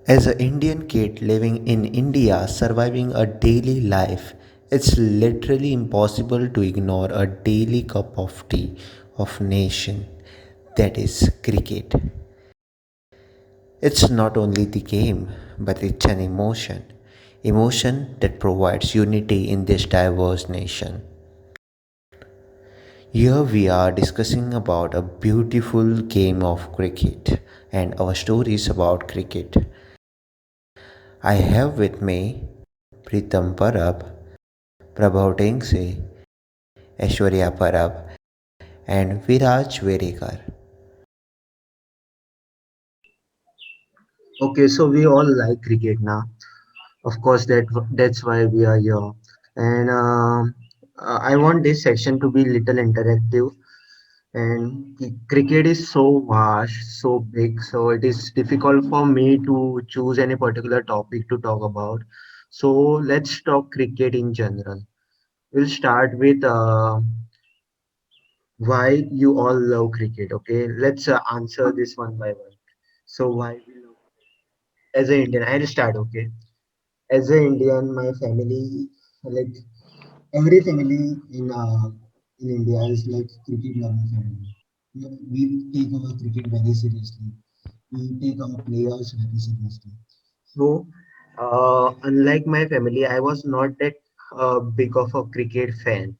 As an Indian kid living in India, surviving a daily life, it's literally impossible to ignore a daily cup of tea of nation, that is cricket. It's not only the game, but it's an emotion that provides unity in this diverse nation. Here we are discussing about a beautiful game of cricket and our stories about cricket. I have with me Pritam Parab, Prabhav Dengse, Aishwarya Parab, and Viraj Verekar. Okay, so we all like cricket now. Of course, that's why we are here. And I want this section to be little interactive. And cricket is so vast, so big, so it is difficult for me to choose any particular topic to talk about. So let's talk cricket in general. We'll start with why you all love cricket. Okay, let's answer this one by one. So why we love as an Indian? I'll start. Okay, as an Indian, my family, like every family in India, is like cricket loving family. We take our cricket very seriously. We take our players very seriously. So, unlike my family, I was not that big of a cricket fan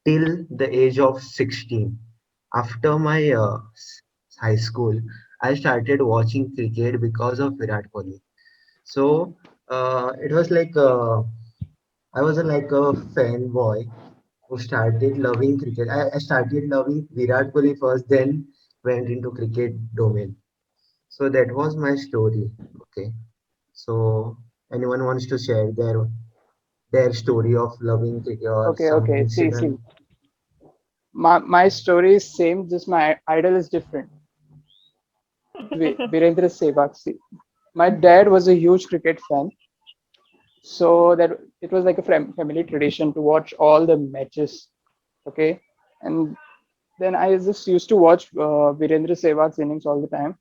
till the age of 16. After my high school, I started watching cricket because of Virat Kohli. So, it was like I was like a fanboy who started loving cricket. I started loving Virat Kohli first, then went into cricket domain. So that was my story. Okay. So anyone wants to share their story of loving cricket or Okay, some okay. See. incident? My story is same, just my idol is different. Virendra Sehwag. See, my dad was a huge cricket fan, so that it was like a family tradition to watch all the matches. Okay, and then I just used to watch Virendra Sehwag's innings all the time.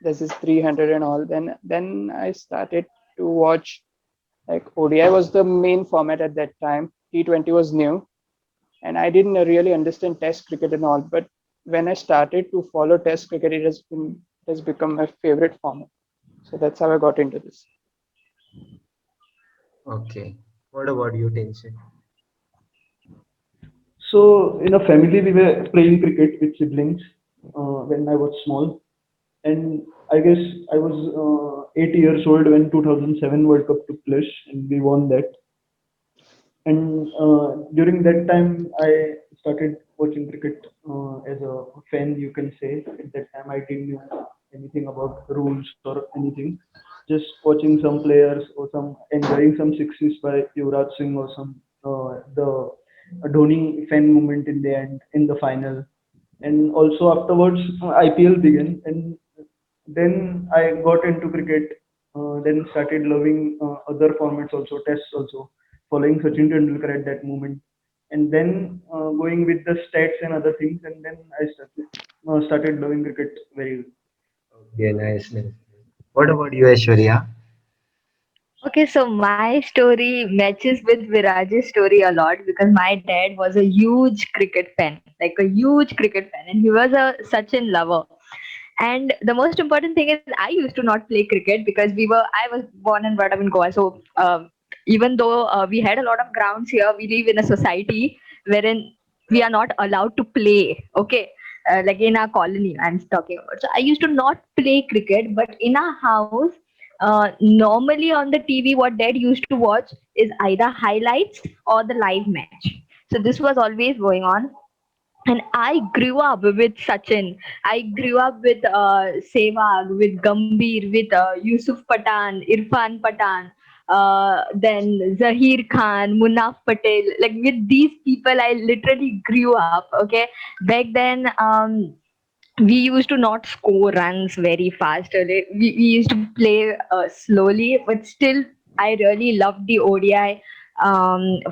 This is 300 and all. Then I started to watch, like, ODI was the main format at that time. T20 was new, and I didn't really understand Test cricket and all. But when I started to follow Test cricket, it has become my favorite format. So that's how I got into this. Okay. What about you, Tension? So in a family, we were playing cricket with siblings when I was small, and I guess I was 8 years old when 2007 World Cup took place, and we won that. And during that time, I started watching cricket as a fan, you can say. At that time, I didn't know anything about rules or anything. Just watching some players or some enjoying some sixes by Yuvraj Singh or some the Dhoni fan moment in the end in the final. And also afterwards, IPL began, and then I got into cricket. Then started loving other formats also, tests also, following Sachin Tendulkar at that moment, and then going with the stats and other things, and then I started loving cricket very well. Okay, nice, nice. What about you, Aishwarya? Okay, so my story matches with Viraj's story a lot because my dad was a huge cricket fan, like a huge cricket fan, and he was a Sachin lover. And the most important thing is, I used to not play cricket because I was born and brought up in Goa. So even though we had a lot of grounds here, we live in a society wherein we are not allowed to play. Okay, like in our colony, I'm talking about. So I used to not play cricket, but in our house, normally on the TV, what dad used to watch is either highlights or the live match. So this was always going on, and I grew up with Sachin. I grew up with Sehwag, with Gambhir, with Yusuf Pathan, Irfan Pathan, then Zahir Khan, Munaf Patel. Like with these people, I literally grew up. Okay, back then. We used to not score runs very fast. We used to play slowly, but still, I really loved the ODI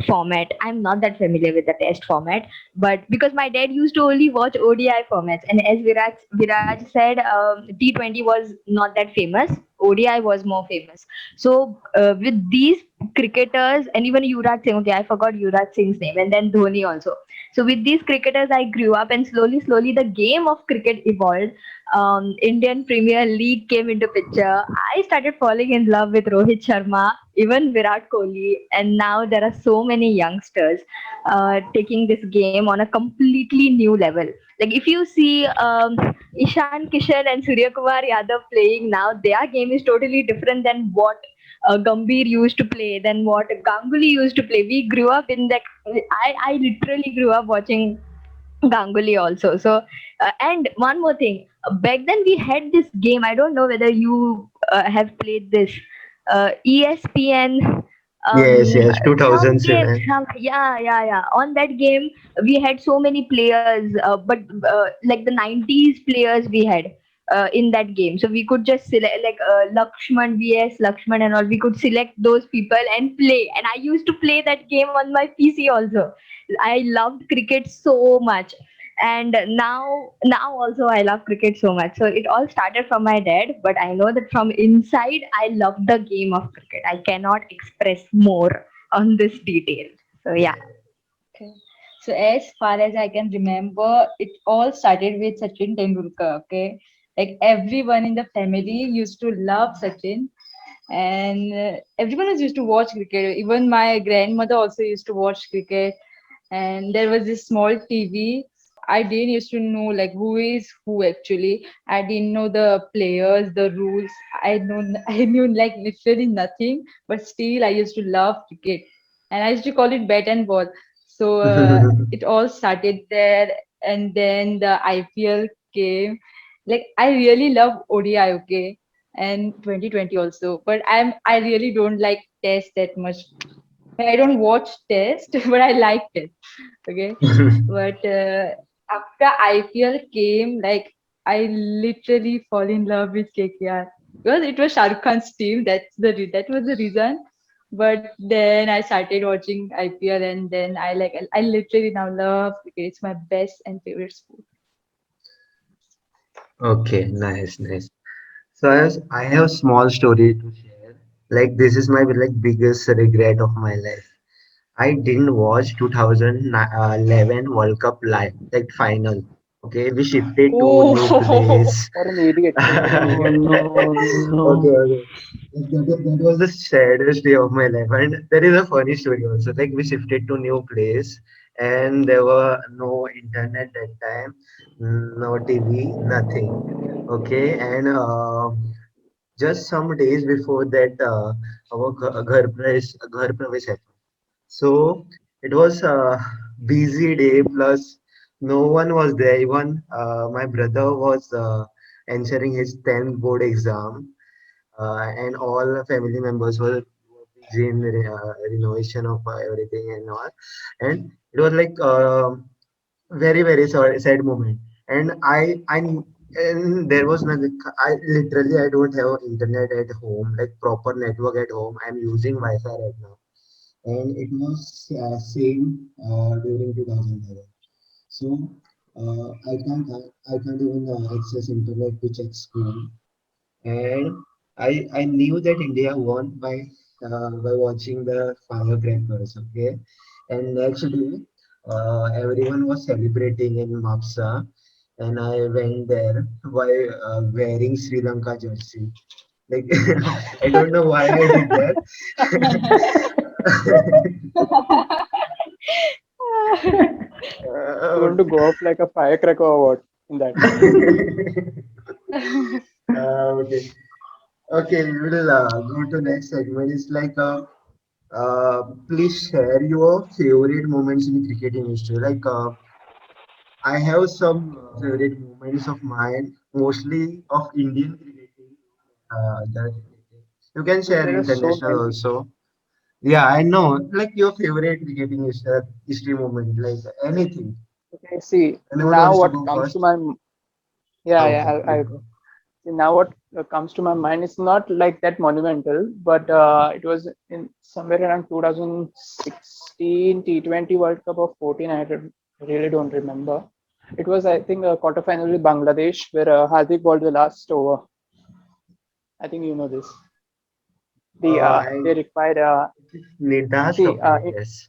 format. I'm not that familiar with the test format, but because my dad used to only watch ODI formats, and as Viraj said, T20 was not that famous. ODI was more famous. So with these cricketers and even Yuvraj Singh, okay, I forgot Yuvraj Singh's name, and then Dhoni also. So with these cricketers, I grew up, and slowly, the game of cricket evolved. Indian Premier League came into picture. I started falling in love with Rohit Sharma, even Virat Kohli, and now there are so many youngsters taking this game on a completely new level. Like if you see Ishan Kishan and Surya Kumar Yadav playing now, their game is totally different than what Gambhir used to play, than what Ganguly used to play. We grew up in that. I literally grew up watching Ganguly also. So, and one more thing, back then we had this game. I don't know whether you have played this ESPN. Yes, yes, Some game, 2007. yeah. On that game, we had so many players, but like the 90s players we had. In that game, so we could just select like Lakshman vs Lakshman and all. We could select those people and play. And I used to play that game on my PC also. I loved cricket so much. And now also I love cricket so much. So it all started from my dad, but I know that from inside I love the game of cricket. I cannot express more on this detail. So yeah. Okay. So as far as I can remember, it all started with Sachin Tendulkar. Okay, like everyone in the family used to love Sachin, and everyone was used to watch cricket. Even my grandmother also used to watch cricket, and there was this small TV. I didn't used to know like who is who actually. I didn't know the players, the rules. I knew like literally nothing, but still I used to love cricket, and I used to call it bat and ball. So it all started there, and then the IPL came. Like I really love ODI, okay, and 2020 also. But I really don't like Test that much. I don't watch Test, but I like it. Okay, but after IPL came, like I literally fall in love with KKR because it was Shah Rukh Khan's team. That was the reason. But then I started watching IPL, and then I literally now love cricket. It's my best and favorite sport. Okay, nice, nice. So I have small story to share. Like this is my like biggest regret of my life. I didn't watch 2011 World Cup live, like final. Okay, we shifted to new Oh, place. what an idiot. Oh no, Okay, no. okay. That was the saddest day of my life. And there is a funny story also. Like we shifted to new place and there were no internet that time, no TV, nothing. Okay, and just some days before that, our ghar pravesh happened. So it was a busy day. Plus, no one was there. Even my brother was answering his 10th board exam, and all the family members were busy in renovation of everything and all. And it was like very sad moment. And I and there was nothing. I don't have internet at home, like proper network at home. I'm using Wi-Fi right now, and it was same during 2011. So I can't even access internet to check school, and I knew that India won by watching the firecrackers. Okay, and next day everyone was celebrating in Mapsa, and I went there by wearing Sri Lanka jersey. Like I don't know why I did that. You want to go off like a firecracker or what in that? Okay. Okay, we will go to next segment. It's like please share your favorite moments in cricket history. Like I have some favorite moments of mine, mostly of Indian cricketing. That you can share There are so international many. also. Yeah, I know. Like your favorite cricketing history moment, like anything. Okay, see, Anyone now wants to what go comes to first? my yeah, Okay, I'll please go. go. See, now what comes to my mind is not like that monumental, but it was in somewhere around 2016 T20 World Cup or 14. Really don't remember. It was, I think, a quarterfinal with Bangladesh where Hardik bowled the last over. I think you know this. I They required Nidas see Cup, I it, guess.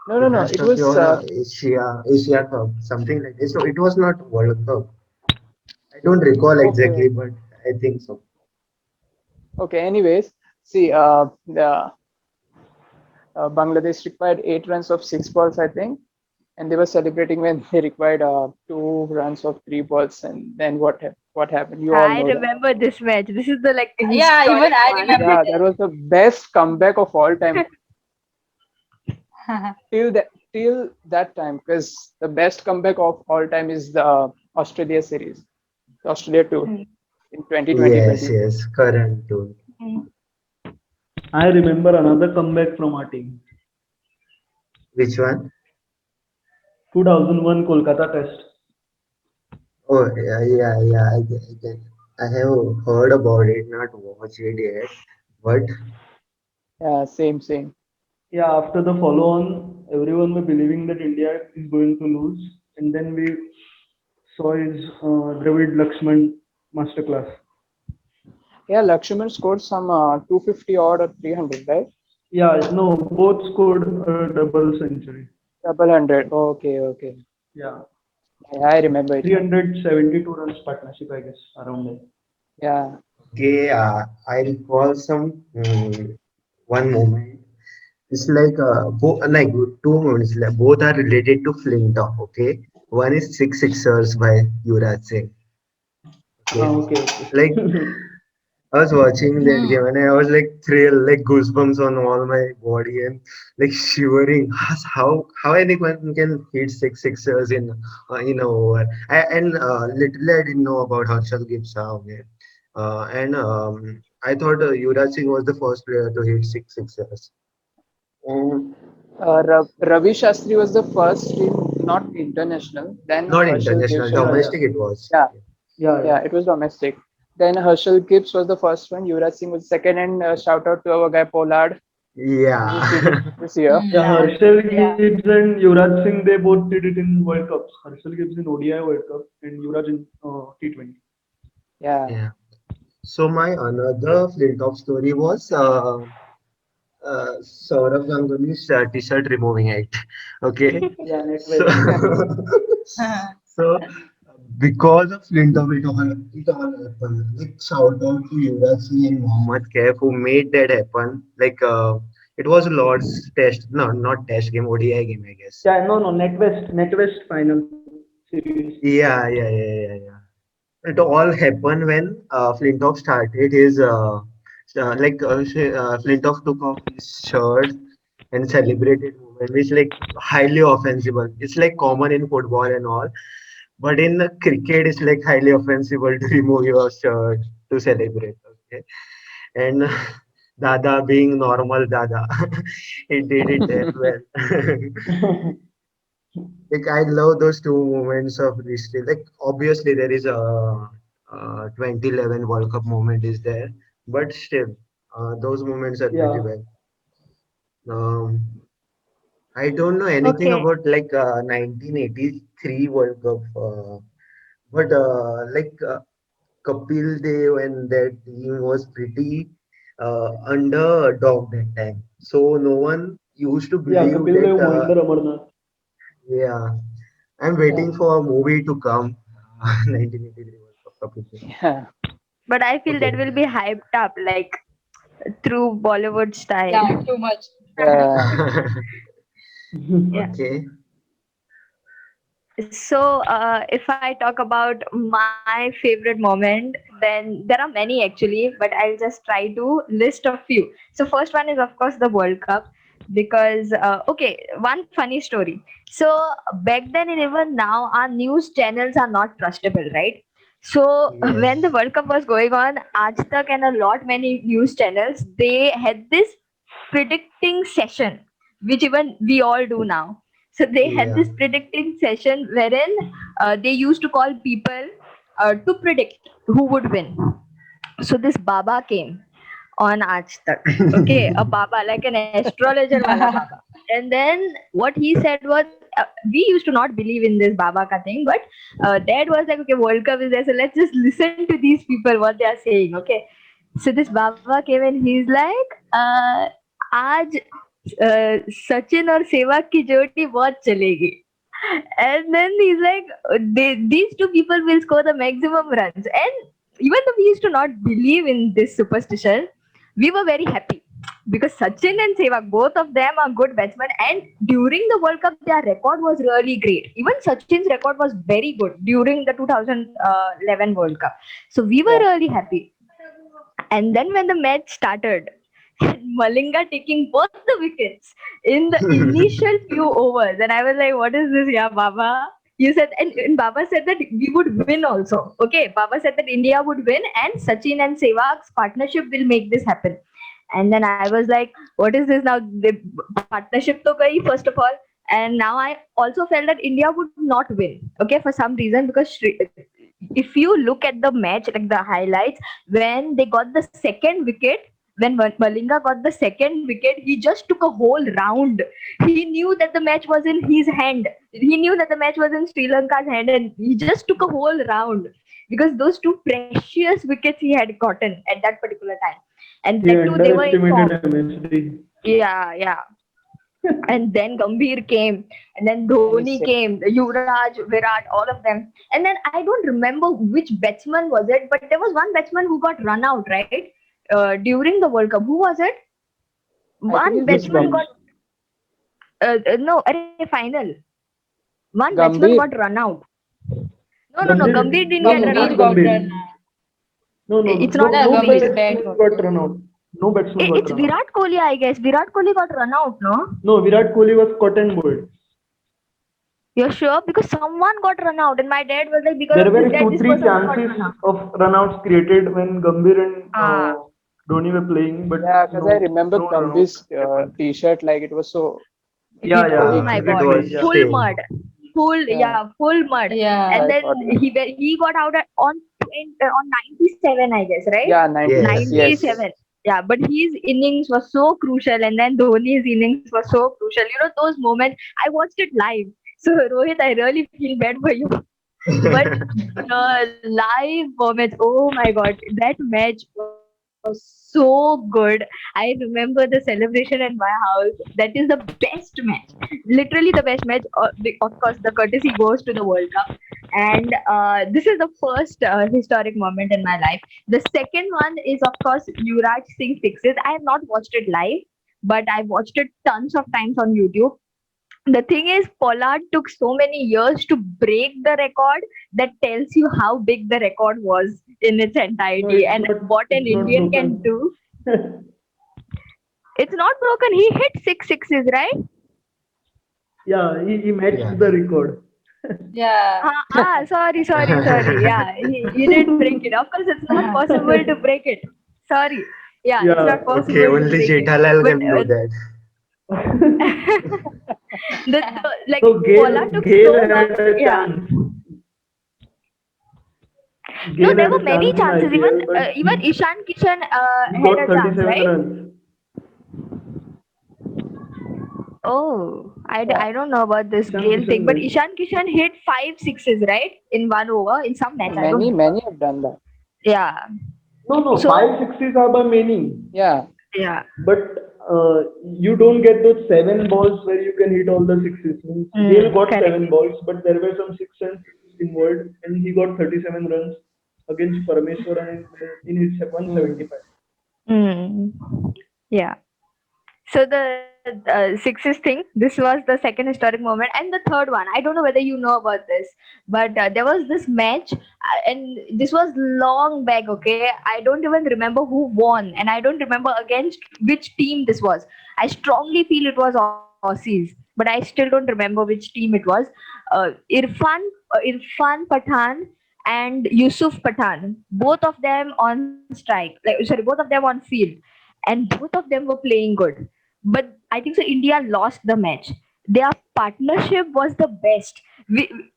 no, Nidas it Trophy was or Asia Cup, something like this. So it was not World Cup. I don't recall okay. exactly, but I think so. Okay, anyways, see, the Bangladesh required 8 runs of 6 balls, I think, and they were celebrating when they required 2 runs of 3 balls, and then what happened? You all I know that. remember this match. This is the like Yeah, even historic I one. remember Yeah, that was the best comeback of all time that. till that time, because the best comeback of all time is the Australia series, the Australia tour in 2020 Yes, 20. yes, current too. I remember another comeback from our team. Which one? 2001 Kolkata Test. Oh, yeah. I have heard about it, not watched it yet. But Yeah, same. Yeah, after the follow on, everyone were believing that India is going to lose. And then we saw his Dravid Lakshman masterclass. Yeah, Lakshman scored some 250 odd or 300, right? Yeah, no, both scored a double century. Double hundred. Okay. Yeah, I remember it now. 372 runs partnership, I guess, around there. Yeah. okay, I recall some one moment. It's like like two moments. Like, both are related to Flintoff. Okay, one is Six Sixers by Yuvraj Singh. Okay, Okay. like I was watching that Hmm. game and I was like thrilled, like goosebumps on all my body and like shivering. How anyone can hit six sixers in a over? And literally I didn't know about Harshal Gibbs. Okay, and I thought Yuvraj Singh was the first player to hit six sixers. Um, Ravi Shastri was the first in not international. Then Not Herschel international, Gibbs was the Yeah. domestic it was. yeah Yeah, yeah. yeah, it was domestic. Then Herschel Gibbs was the first one. Yuvraj Singh was second, and shout out to our guy Pollard. He just did it Yeah. this year. Yeah, Yeah. Harshal Yeah. Gibbs and Yuvraj Singh, they both did it in World Cups. Harshal Gibbs in ODI World Cup and Yuvraj in T20. Yeah. Yeah. So my another Flintoff story was Saurav Ganguly's t-shirt removing act. Okay, Yeah, Net so West. so because of Flintoff, it all happened. Like shout out to Yuvraj Singh and Mohammad Kaif who made that happen. Like it was Lord's test, no, not test game, ODI game, I guess. Yeah, no, Net West final series. Yeah. It all happened when Flintoff started his Flintoff took off his shirt and celebrated movement, which like highly offensive. It's like common in football and all, but in cricket, it's like highly offensive to remove your shirt to celebrate. Okay, and Dada being normal Dada, he did it that well. Like I love those two moments of history. Like obviously there is a 2011 World Cup moment is there, but still those moments are pretty Yeah. well. Um, I don't know anything Okay. about like 1983 World Cup, but Kapil Dev and that team was pretty underdog that time. So no one used to Yeah, believe Kapil that. Dev, Mohinder Amarnath. Yeah, I'm Yeah. waiting for a movie to come. 1983 World Cup Kapil Dev. Yeah. But I feel that Okay. will be hyped up like through Bollywood style. Yeah, too much. Yeah. Yeah. Okay. So, if I talk about my favorite moment, then there are many actually, but I'll just try to list a few. So, first one is, of course, the World Cup. Because, okay, one funny story. So, back then and even now, our news channels are not trustable, right? So, when the Yes. World Cup was going on, Aaj Tak and a lot many news channels, they had this predicting session, which even we all do now. So they had Yeah. this predicting session wherein they used to call people to predict who would win. So this Baba came on Aaj Tak. Okay, a Baba, like an astrologer wala Baba. And then what he said was, we used to not believe in this Baba ka thing, but dad was like, okay, World Cup is there, so let's just listen to these people what they are saying. Okay, so this Baba came and he's like, आज सचिन और सहवाग की जोड़ी बहुत चलेगी. And then he's like, these two people will score the maximum runs. And even though we used to not believe in this superstition, we were very happy because Sachin and Sehwag, both of them are good batsmen. And during the World Cup, their record was really great. Even Sachin's record was very good during the 2011 World Cup. So we were Yeah. really happy. And then when the match started, Malinga taking both the wickets in the initial few overs, and I was like, "What is this, yeah, Baba?" You said, and Baba said that we would win also. Okay, Baba said that India would win, and Sachin and Sehwag's partnership will make this happen. And then I was like, "What is this now? The partnership to gayi first of all." And now I also felt that India would not win. Okay, for some reason, because if you look at the match, like the highlights, when they got the second wicket, when Malinga got the second wicket, he just took a whole round. He knew that the match was in his hand. He knew that the match was in Sri Lanka's hand, and he just took a whole round because those two precious wickets he had gotten at that particular time. And He that too, they were in underestimated form. MSD. Yeah, yeah. And then Gambhir came, and then And Dhoni came, Yuvraj, Virat, all of them. And then I don't remember which batsman was it, but there was one batsman who got run out, right? During the World Cup. Who was it? I think One it's Which batsman match? got no, final. One batsman Gambhir. got run out. No. Gambhir didn't No, get no, run not out. Gambhir got Gambhir. run. No, no, It's no, not no Gambhir's Gambhir. bat batsman got got run out. No batsman got It's run out. Virat Kohli, I guess. Virat Kohli got run out, no? No, Virat Kohli was caught and bowled. You're sure? Because someone got run out, and my dad was like, because There of were this dad, two, this three person got chances run out. of runouts created when Gambhir and Ah. Dhoni were playing, but Yeah, because I remember no Gambhir's runout happened. t-shirt, like it was so Yeah, yeah, Oh big. my It god, was yeah. full same. mud, full Yeah, full mud. Yeah. And I then thought that. he got out on 97, I guess, right? Yeah, 90s. Yes, Yes. yes. 97. Yeah, but his innings was so crucial, and then Dhoni's innings was so crucial. You know those moments. I watched it live. So Rohit, I really feel bad for you. But the live moments, oh my god, that match was so good. I remember the celebration in my house. That is the best match, literally the best match. Of course, the courtesy goes to the World Cup, and this is the first historic moment in my life. The second one is, of course, Yuvraj Singh sixes. I have not watched it live, but I watched it tons of times on YouTube. The thing is, Pollard took so many years to break the record. That tells you how big the record was in its No, entirety and what an it's not Indian can broken. do. It's not broken. He hit six sixes, right? Yeah, he matched Yeah. the record. Yeah. Sorry. Yeah, he didn't break it. Of course, it's not possible to break it. Sorry. Yeah, it's Yeah. not Okay, possible to only break it. Jethalal But can do that. like So Pollard took Gale so had long. a Yeah. chance. No, Gale there had were a many chance in chances. IPL, but Even he Ishan Kishan had got a chance, 37 right? runs. Oh, Yeah. I don't know about this Ishan Gale thing, Kishan but led. Ishan Kishan hit five sixes, right? In one over, in some match. I don't Many remember. have done that. Yeah. No, So, 5 sixes are by many, Yeah. yeah. but you don't get those 7 balls where you can hit all the sixes. Means Gale got Correct. 7 balls, but there were some 6 and 6 involved, and he got 37 runs against Parameswaran in his 175. Mm. Yeah. So the sixes thing, this was the second historic moment, and the third one. I don't know whether you know about this, but there was this match, and this was long back. Okay, I don't even remember who won, and I don't remember against which team this was. I strongly feel it was Aussies, but I still don't remember which team it was. Irfan Pathan and Yusuf Pathan, both of them on strike. Like sorry, both of them on field, and both of them were playing good. But I think so. India lost the match. their partnership was the best.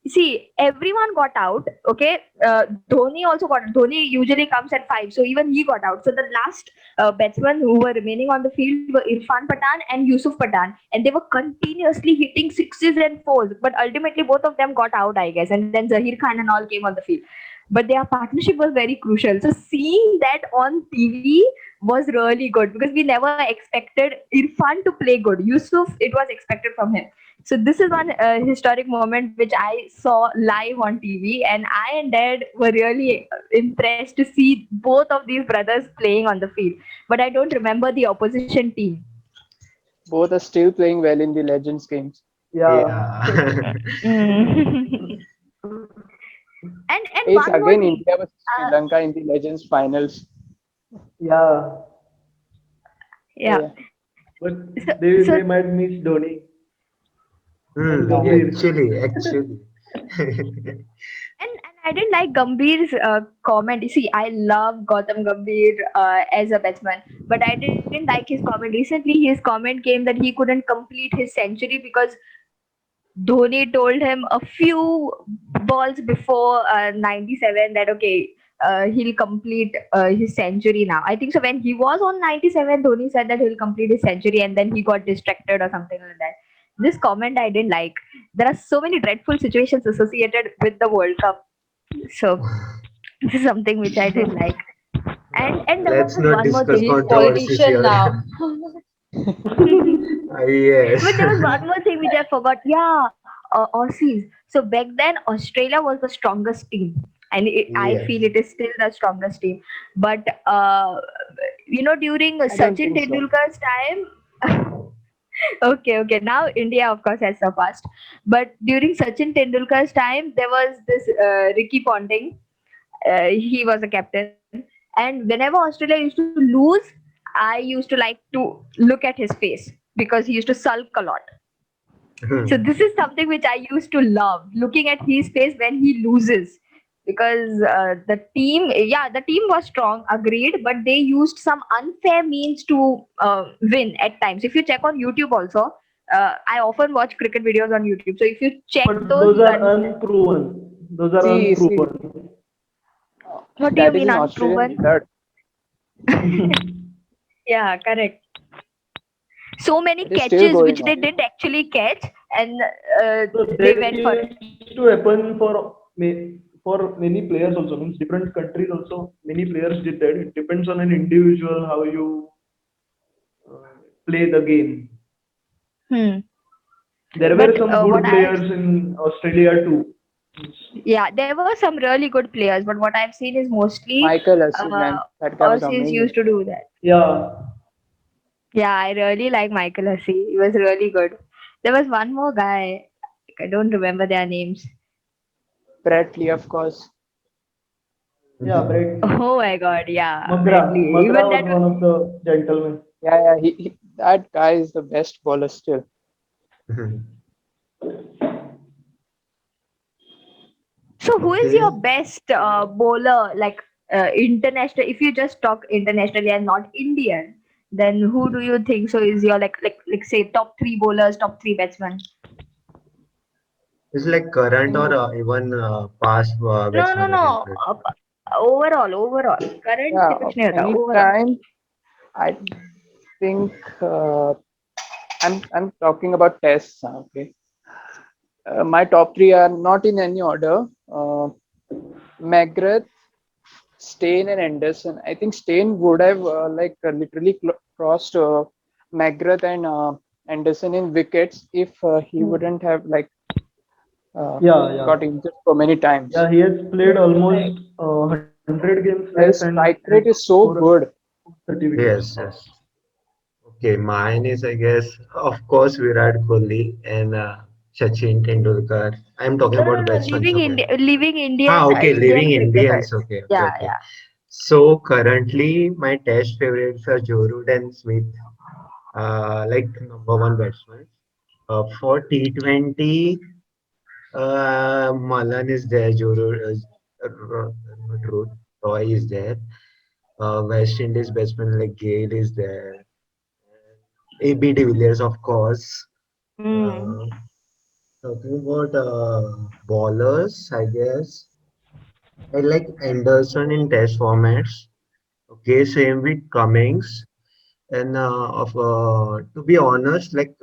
See, everyone got out. Okay, Dhoni also got. Dhoni usually comes at 5, so even he got out. So the last batsmen who were remaining on the field were Irfan Pathan and Yusuf Pathan, and they were continuously hitting sixes and fours. But ultimately, both of them got out, I guess, and then Zahir Khan and all came on the field. But their partnership was very crucial. So seeing that on TV was really good because we never expected Irfan to play good. Yusuf, it was expected from him. So this is one historic moment which I saw live on TV, and I and Dad were really impressed to see both of these brothers playing on the field. But I don't remember the opposition team. Both are still playing well in the Legends games. Yeah. Yeah. Mm. And It's one more again thing. India versus Sri Lanka in the Legends finals. Yeah. Yeah. Yeah. But So, they so might miss Dhoni and Yeah. Gambhir. Actually. and I didn't like Gambhir's comment. You see, I love Gautam Gambhir as a batsman, but I didn't like his comment. Recently, his comment came that he couldn't complete his century because Dhoni told him a few balls before 97 that okay, he'll complete his century now. I think so. When he was on 97, Dhoni said that he'll complete his century, and then he got distracted or something like that. This comment I didn't like. There are so many dreadful situations associated with the World Cup, so this is something which I didn't like. And there was Let's one not more discuss thing. He's controversies politician here. now. Yes. But there was one more thing which I forgot. Yeah, Aussies. So back then, Australia was the strongest team, and I Yes. feel it is still the strongest team. But during I don't Sachin think so. Tendulkar's time. Okay. Now India, of course, has surpassed. But during Sachin Tendulkar's time, there was this Ricky Ponting. He was a captain, and whenever Australia used to lose, I used to like to look at his face because he used to sulk a lot. So this is something which I used to love, looking at his face when he loses. Because the team was strong, agreed, but they used some unfair means to win at times. If you check on YouTube also, I often watch cricket videos on YouTube. So if you check But those, those you'll are understand. unproven. Those are See, unproven. What do you that is mean in Australian unproven? blood. Yeah, correct. So many It is still catches which going they on. didn't actually catch, and So they that went for it. used to happen for many players also. Means different countries also. Many players did that. It depends on an individual how you play the game. Hmm. There But were some what good I've players in Australia too. Yeah, there were some really good players, but what I've seen is mostly Michael Hussey, uh, man, that guy was Aussies amazing. used to do that. Yeah, Yeah, I really like Michael Hussey. He was really good. There was one more guy. I don't remember their names. Brett Lee, of course. yeah. Brett Lee. Oh my God, yeah, Magra. Bradley. Magra Even was that. one of the gentlemen. Yeah, that guy is the best bowler still. So, who is your Okay. best bowler? Like international. If you just talk internationally and not Indian, then who do you think so is your like say top three bowlers, top three batsmen? It's like current or In even past No, batsman you can no. say. Overall. Current से yeah, कुछ नहीं होता. Overall. anytime I think I'm talking about tests. Okay, my top three are not in any order. McGrath, Stain, and Anderson. I think Stain would have literally crossed McGrath and Anderson in wickets if he wouldn't have uh, Yeah, yeah. got injured so many times. Yeah, he has played almost 100 games left His and strike has rate is so scored good. 30 wickets. Yes. Okay, mine is, I guess, of course, Virat Kohli and Sachin Tendulkar. I'm talking No, about no. batsmen. Okay. Living Ah, Indian okay, living Indian Indians. cricketers. Yeah, Okay. yeah. So currently, my test favorites are Joe Root and Smith, like number one batsman. For T20, Malan is there, Joe Root, not Root, Roy is there. West Indies batsman like Gale is there. AB de Villiers, of course. Hmm. Uh, Talking about ballers, I guess I like Anderson in test formats. Okay, same with Cummings. And to be honest, like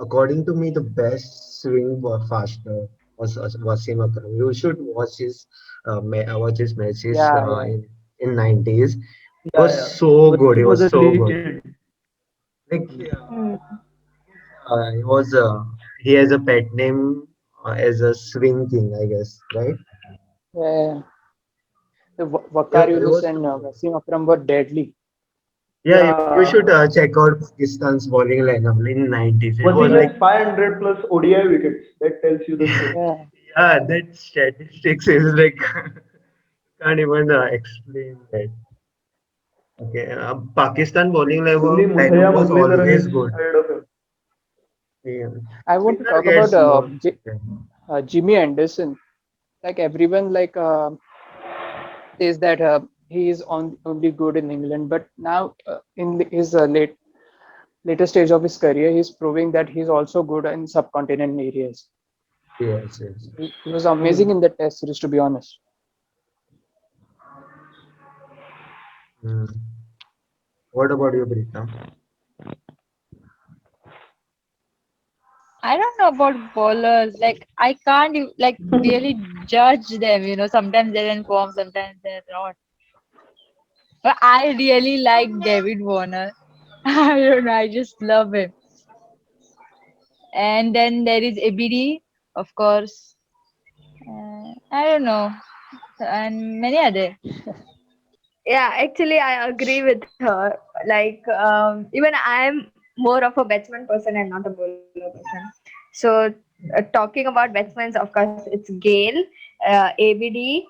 according to me, the best swing faster was Wasim Akram. You should watch his matches Yeah, yeah. in 90s. He Yeah, was yeah. so good. He Wasim was was a so good. legend. Like Hmm. he was he has a pet name as a swing king, I guess, right? Yeah. The He, Waqar he Yunus was and too good. Wasim Akram were deadly. Yeah, you should Yeah. check out Pakistan's bowling lineup in 90s. It was Wasim like has 500 plus ODI wickets. That tells you the story. Yeah. yeah, that statistics is like can't even explain that. Okay, Pakistan bowling Only lineup Muthaiya was Muralidharan always is good. ahead of him. Yeah. I want to Spinner talk about gets more. Yeah. Jimmy Anderson. Like everyone says that he is only good in England, but now in his later stage of his career, he's proving that he's also good in subcontinent areas. Yes, yes. He was amazing Hmm. in the Test series, to be honest. Mm. What about you, Prita? I don't know about bowlers. Like I can't like really judge them. Sometimes they're in form, sometimes they're not. But I really like David Warner. I don't know. I just love him. And then there is ABD, of course. I don't know, and many other. Yeah, actually, I agree with her. Like, even I'm more of a batsman person and not a bowler person. So, talking about batsmen, of course, it's Gale, ABD,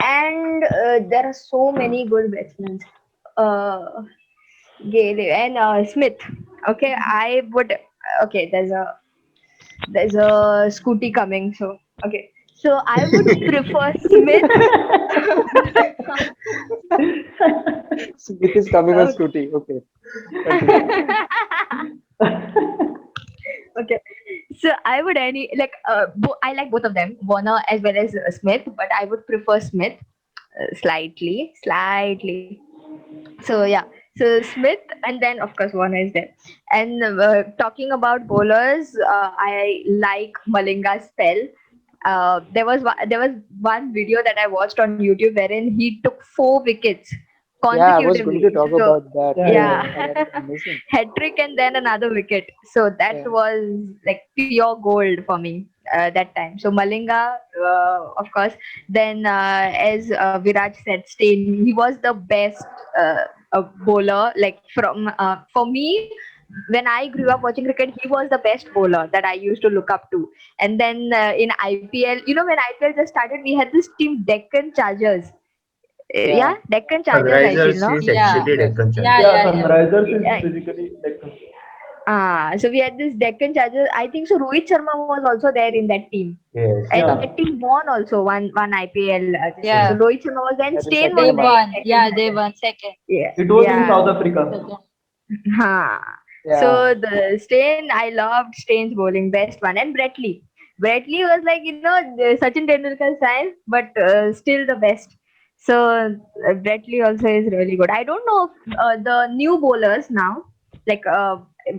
and there are so many good batsmen. Uh, Gale and Smith. Okay, I would. Okay, there's a scooty coming. So, okay, so I would prefer Smith. Smith is coming on scooty. Okay, continue. Okay, so I would any like I like both of them, Warner as well as Smith, but I would prefer Smith slightly. So yeah, so Smith, and then of course Warner is there. And talking about bowlers, I like Malinga's spell. There was one video that I watched on YouTube wherein he took 4 wickets Yeah, I was going to consecutively. talk So about that. Yeah, Yeah, yeah, yeah, yeah. that was amazing. hat trick and then another wicket. So that Yeah, was like pure gold for me that time. So Malinga, of course. Then as Viraj said, Stain. He was the best bowler. Like for me, when I grew up watching cricket, he was the best bowler that I used to look up to. And then in IPL, when IPL just started, we had this team Deccan Chargers. yeah, Yeah, Deccan Chargers, I feel, Sunrisers no? is Yeah, actually yes. Deccan yeah, Chargers. Yeah, yeah, yeah. Sunrisers is Yeah, basically Deccan. so we had this Deccan Chargers. I think so. Rohit Sharma was also there in that team, Yes, and yes, Yeah, that team won also one IPL. This thing. So Yeah, Rohit Sharma was there, and That is Stain second they was there among. in won. Deccan Yeah, they Chargers. won second. Yeah, it was in yeah. South Africa. Second. Huh. Yeah, So the Stain, I loved Stain's bowling, best one, and Bretley. Bretley was like the Sachin Tendulkar style, but still the best. So Bretley also is really good. I don't know if, the new bowlers now, like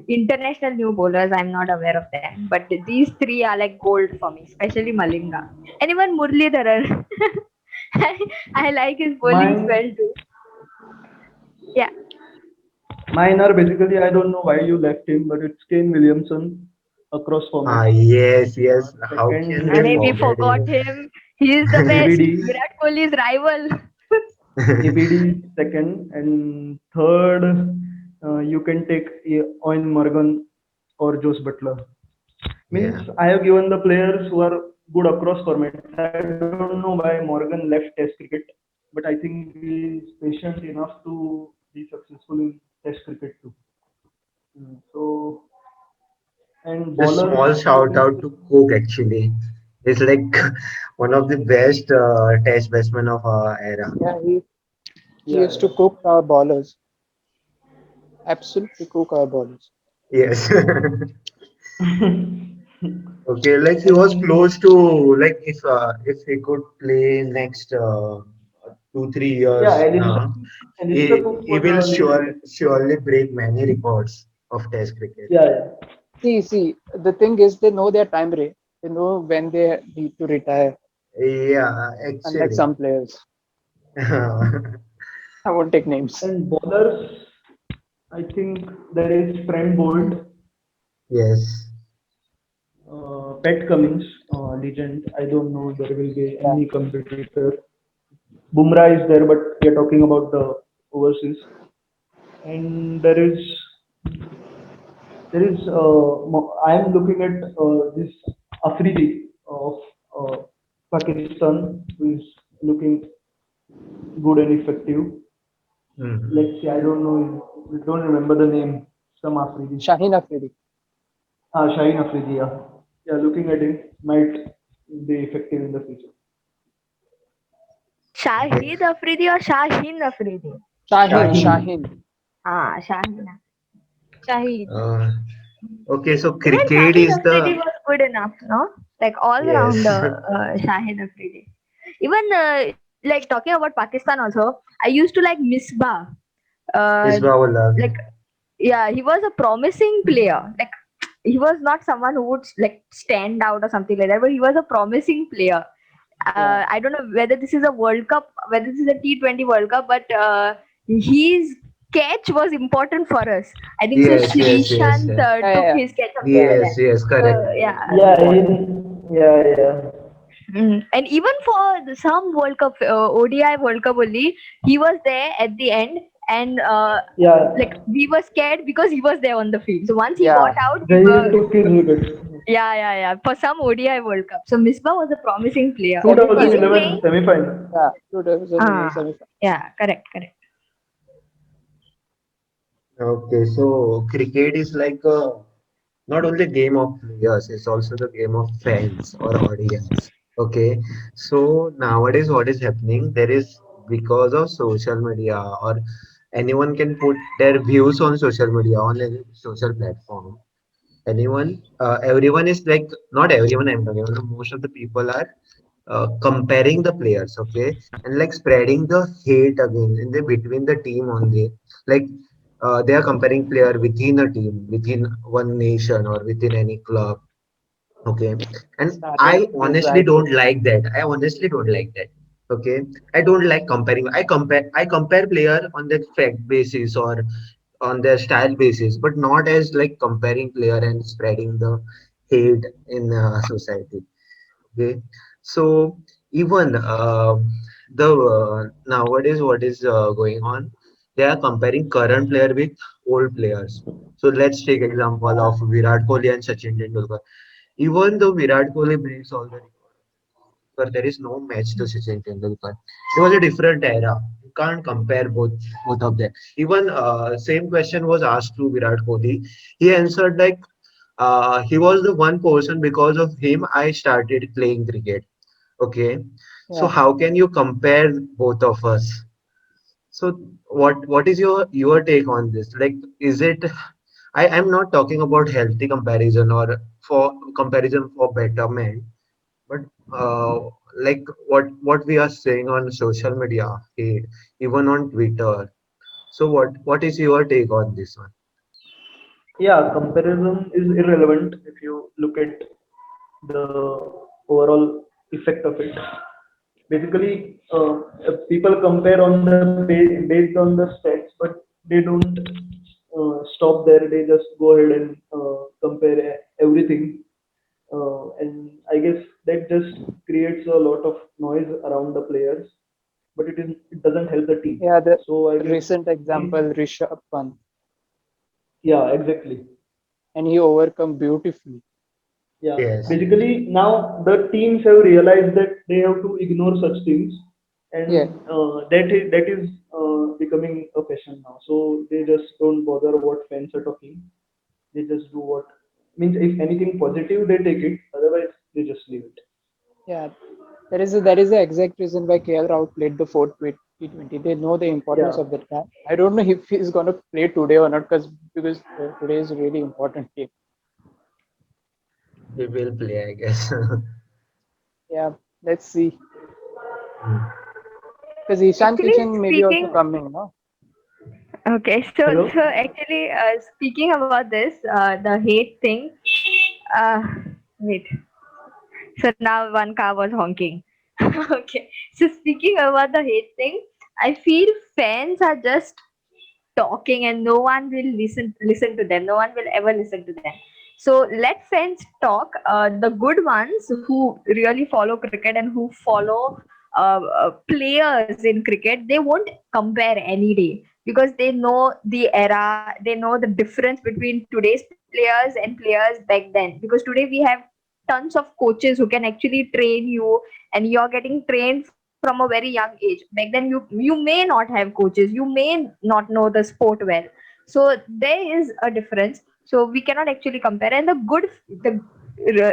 international new bowlers. I'm not aware of them, but these three are like gold for me, especially Malinga and even Murli. I, I like his bowling Mine, spell too. Yeah, mine are basically, I don't know why you left him, but it's Kane Williamson across ah, formats. yes, yes. How Second can we I mean, we is forget forgot him? him. He is the best. ABD. Virat Kohli's rival. ABD is second, and third, you can take Owen Morgan or Josh Butler. Yeah. Means I have given the players who are good across formats. I don't know why Morgan left Test cricket, but I think he is patient enough to be successful in Test cricket too. So, and Just bowlers, small shout bowling. out to Cook actually. He's like one of the best test batsmen of our era. yeah. He Yeah, used to yeah. cook our bowlers. Absolutely cook our bowlers. Yes. Okay, like he was And close to, like if he could play next 2 3 years yeah, now, Alistair Cook he was will a really good. surely break many records of Test cricket. Yeah, yeah. See, the thing is they know their time rate. They know when they need to retire, Yeah, unlike actually. some players. I won't take names. And bowlers, I think there is Trent Bolt, Yes. Pat Cummins, legend. I don't know if there will be Yeah. any competitor. Bumrah is there, but we are talking about the overseas. And I am looking at this Afridi of uh, Pakistan, who is looking good and effective. Mhm. Let's see, I don't know, I don't remember the name. Some Afridi. Shaheen Afridi. Shaheen Afridi, yeah. Yeah, looking at it might be effective in the future. Okay. Shahid Afridi or Shaheen Afridi? Shaheen, Shaheen. Shaheen. Shaheen. Shahid. Uh, okay, so Even cricket Shahid is Afridi the was good enough, no? Like all yes. rounder Shahid Afridi. Even like talking about Pakistan also, I used to like Misbah. Misbah Ullah. Like yeah, he was a promising player. Like he was not someone who would like stand out or something like that, but he was a promising player. Yeah. I don't know whether this is a World Cup, whether this is a T20 World Cup, but his catch was important for us. I think so. Yes, yes, yes, Shrishant yes. Yeah, took yeah, his catch, something yeah, like yeah. Yes, that. yes, So correct. yeah, Very Yeah, important. yeah, yeah. And even for some World Cup, ODI World Cup only, he was there at the end, and like Yeah, we were scared because he was there on the field. So once he got Yeah. out, we Zaheer were took his wicket. yeah for some ODI World Cup. So Misbah was a promising player. Is he 2011 playing? semi-final. Yeah. 2011 Ah, semi-final. yeah, correct. Okay, so cricket is like not only game of players, it's also the game of fans or audience. Okay, so nowadays what is happening? There is because of social media or anyone can put their views on social media on any social platform. Anyone, everyone is like not everyone. I'm talking about most of the people are comparing the players, okay, and like spreading the hate again in the between the team only. Like they are comparing player within a team, within one nation or within any club, okay. And Started I this honestly bad don't thing. like that. I honestly don't like that. Okay, I don't like comparing. I compare player on that fact basis or on their style basis, but not as like comparing player and spreading the hate in society. Okay, so even the nowadays what is going on? They are comparing current player with old players. So let's take example Yeah. of Virat Kohli and Sachin Tendulkar. Even though Virat Kohli breaks all the records, but there is no match to Sachin Tendulkar. It was a different era. You can't compare both of them. Even same question was asked to Virat Kohli. He answered like he was the one person because of him I started playing cricket. Okay, so Yeah. how can you compare both of us? So what is your take on this? Like, is it? I'm not talking about healthy comparison or for comparison for betterment, but like what we are saying on social media, even on Twitter. So what is your take on this one? Yeah, comparison is irrelevant if you look at the overall effect of it. Basically, people compare on the based on the stats, but they don't stop there. They just go ahead and compare everything, and I guess that just creates a lot of noise around the players, but it doesn't help the team. Yeah. The So I guess recent example, team, Rishabh Pant, yeah, exactly. and he overcome beautifully. Yeah, Yes, yes. basically now the teams have realized that they have to ignore such things, Yeah. and that is becoming a fashion now. So they just don't bother what fans are talking. They just do what means if anything positive they take it. Otherwise they just leave it. Yeah. That is the exact reason why KL Rahul played the fourth T20. They know the importance Yeah, of that guy. I don't know if he's gonna play today or not, because today is a really important game. We will play, I guess. Yeah, let's see. Hmm. Because Ishan Actually, Kitchen may be also speaking. coming, no? Okay, so Hello? actually, speaking about this, the hate thing. Uh, wait. So now one car was honking. Okay. So speaking about the hate thing, I feel fans are just talking and no one will listen to them. No one will ever listen to them. So let fans talk. The good ones who really follow cricket and who follow players in cricket, they won't compare any day because they know the era, they know the difference between today's players and players back then. Because today we have tons of coaches who can actually train you, and you're getting trained from a very young age. Back then you may not have coaches, you may not know the sport well. So there is a difference. So we cannot actually compare, and the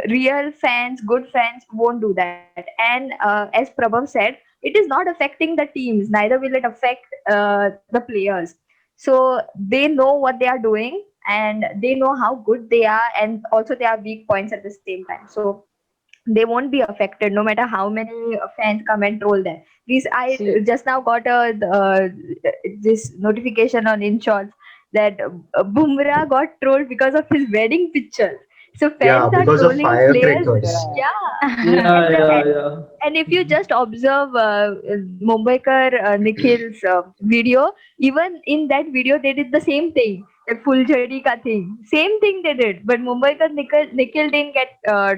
real fans, good fans won't do that. And as Prabhav said, it is not affecting the teams, neither will it affect the players. So they know what they are doing, and they know how good they are, and also they are weak points at the same time. So they won't be affected no matter how many fans come and troll them. This I See, just now got a this notification on InShots that Bumrah got trolled because of his wedding pictures. So Yeah, fans are because of trolling players. firecrackers. yeah. Yeah, Yeah, and yeah, yeah. and if you just observe Mumbaikar Nikhil's video, even in that video they did the same thing. The Fuljadi ka thing, same thing they did. But Mumbaikar Nikhil didn't get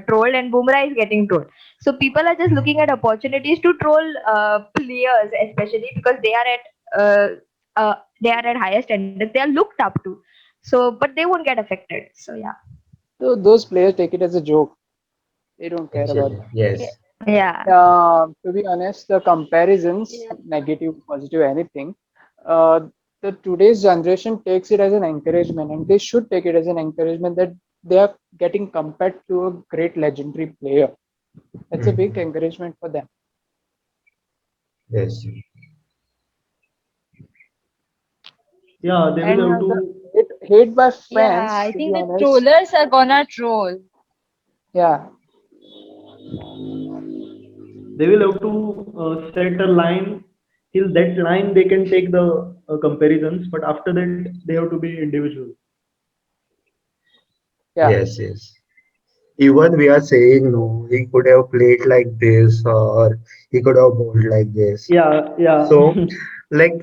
trolled, and Bumrah is getting trolled. So people are just looking at opportunities to troll players, especially because uh, they are at higher standards. They are looked up to. So, but they won't get affected. So yeah, So those players take it as a joke. They don't care about Actually, that. yes. yeah. To be honest, the comparisons, negative, positive, anything, uh, the today's generation takes it as an encouragement, and they should take it as an encouragement that they are getting compared to a great legendary player. That's a big Hmm. encouragement for them. Yes. Yeah, they will And have the to, hate by Yeah, fans, I to be think the honest, trollers are gonna troll. yeah, they will have to set a line. Till that line, they can take the comparisons, but after that, they have to be individual. yeah. Yes, yes. Even we are saying no, he could have played like this or he could have bowled like this. Yeah, yeah. So, like,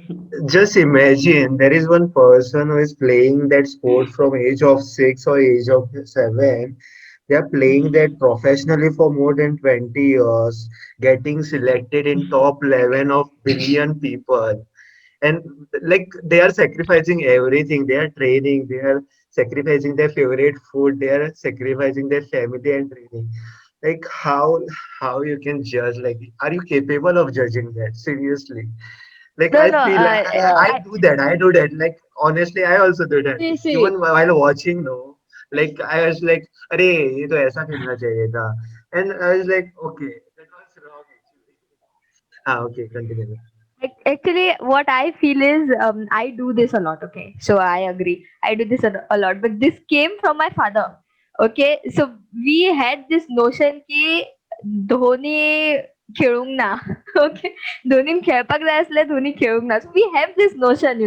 just imagine there is one person who is playing that sport from age of 6 or age of 7. They are playing that professionally for more than 20 years, getting selected in top 11 of billion people. And like they are sacrificing everything. They are training, they are sacrificing their favorite food, they are sacrificing their family and training. Like how you can judge? Like, are you capable of judging that? Seriously. Like No, I no. feel Yeah. I do that. I do that. Like honestly, I also do that. See, see, Even while watching, no. Like I was like, अरे ये तो ऐसा खेलना चाहिए था. And I was like, okay, that was wrong actually. Ah, okay, continue. Actually, what I feel is I do this a lot. Okay, so I agree. I do this a lot, but this came from my father. Okay, so we had this notion की धोनी खेळूंक ना. Okay, धोनीन खेळपाक जाय असले धोनी खेळूंक ना. So we have this notion,